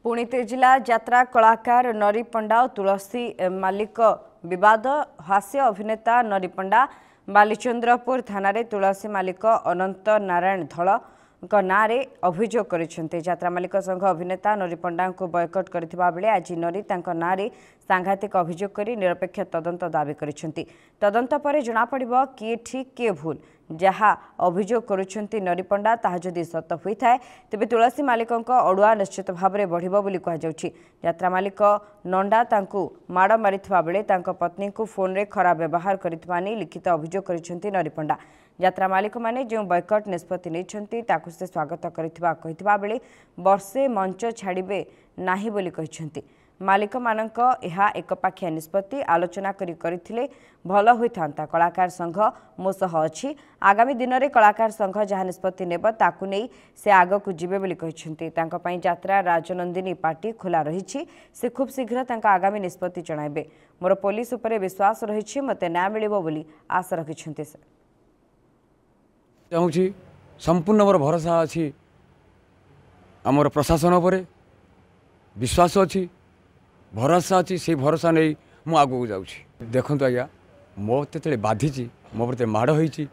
पुणी तेजिला यात्रा कलाकार नरी पंडा और तुलसी मालिक विवाद हास्य अभिनेता नरी पंडा बालीचंद्रपुर थाना तुलसी मालिक अनंत नारायण धल नाँ अभियोग कर यात्रा मालिक संघ अभिनेता नरी पंडा को बयकट करथिबा बेले आज नरी तांको नाँ सांघातिक अभियोग कर निरपेक्ष तदंत दाबी करिसेंती। तदंत पर जना पड़िबो किए ठीक किए भूल जहाँ अभियोग करुछंती नरी पंडा ताहा जदि सत होइथाय तेबे तुलसी मालिकंक अड़ुआ निश्चित भाव में बढ़िबो बोली कहुछि। यात्रा मालिक नंडा तांकु माड़ मारिथिबा बेले तांको पत्नी को फोन रे खराब व्यवहार करिथिबा नै लिखित अभियोग करिसेंती नरी पंडा। यात्रा मालिक माने जो बयकट निष्पत्ति नैछंती ताकु से स्वागत करिथिबा बेले वर्षे मंच छाड़िबे नाही बोली कहिसेंती। मालिक मानक यह एकपाखिया निष्पत्ति आलोचना करिथिले भल होइथांता। कलाकार संघ मो सह अछि। आगामी दिन में कलाकार संघ जहाँ निष्पत्ति नेब ताकु नै से आगकु जिबे बोली कहिसेंती। तांका पई यात्रा राजनंदिनी पार्टी खोला रहिछि। से खूब शीघ्र तांका आगामी निष्पत्ति जणाइबे। मोर पुलिस उपरे विश्वास रहिछि, मते न्याय मिलिबो बोली आशा रखिसेंती। से चाहूँगी संपूर्ण मोर भरोसा अच्छी आमर प्रशासन पर विश्वास अच्छी भरोसा अच्छी से भरोसा नहीं मु आगू जाऊँ। देखु आज्ञा मोते बाधिची मो प्रति माड़ होती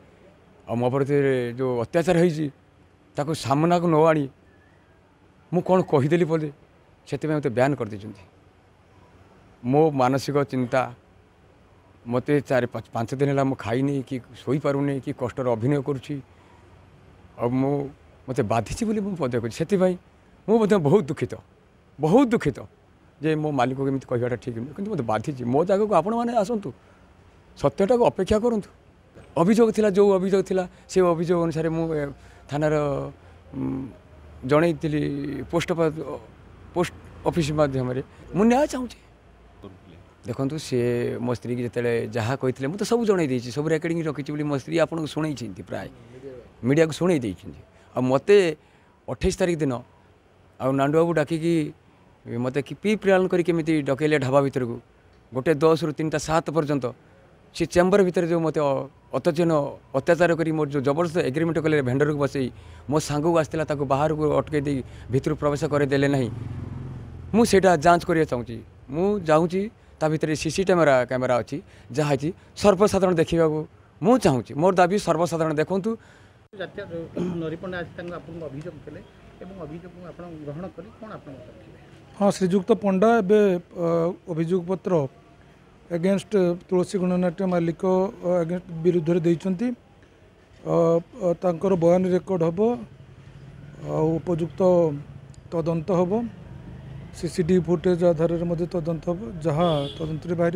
मो प्रति जो अत्याचार होता सामना को न आनी मु कौन कहीदेली पदे से मत बैन कर दी। मो मानसिक चिंता मत 4-5 दिन है खाईनी कि शोई पारुनी कि कष्टर अभिनय करुँची मत बाधिची बोली पदे कर से बहुत दुखित जे मो मालिक को केमी कहवाटा ठीक नहीं कि मत बाधिची मो जगह को आपण मैंने आसतु सत्यटा को अपेक्षा करूँ। अभियोग थिला जो अभियोग थिला से अभियोग अनुसार मु थानार जनई पोस्ट ऑफिस माध्यम मु न्याय चाहूँ। देखो सी मो स्त्री की जिते जहाँ कही मुझे सब जनई सब रेकर्डिंग रखी मो स्त्री आपको शुणी प्राय मीडिया को शुणी मत 28 तारीख दिन आ नांडू बाबू डाकिकी मत कि पी प्लान करमी डकैले ढाबा भर को 10 ରୁ 3ଟା 7 पर्यंत सी चेम्बर भितर जो मत अतजन अत्याचार कर मोर जो जबरदस्त एग्रीमेंट कले भेंडर को बसई मो सांग को आसला बाहर को अटकई दे भितर प्रवेश करदेले ना मुझे जांच करा चाहूँगी। मुझे जाऊँगी ता भितर सीसी कैमेरा अच्छी जहाँ सर्वसाधारण देखा मु चाहूँगी। मोर दाबी सर्वसाधारण देखु। हाँ श्रीजुक्त पंडा अभियोग पत्र एगेन्स्ट तुलसी गणनाट्य मालिक एगेन्स्ट विरुद्ध देइछंती। बयान रेकर्ड हम उपयुक्त तदंत हम सीसीटीवी फुटेज आधार में तदंत हम जहाँ तदंत बाहर।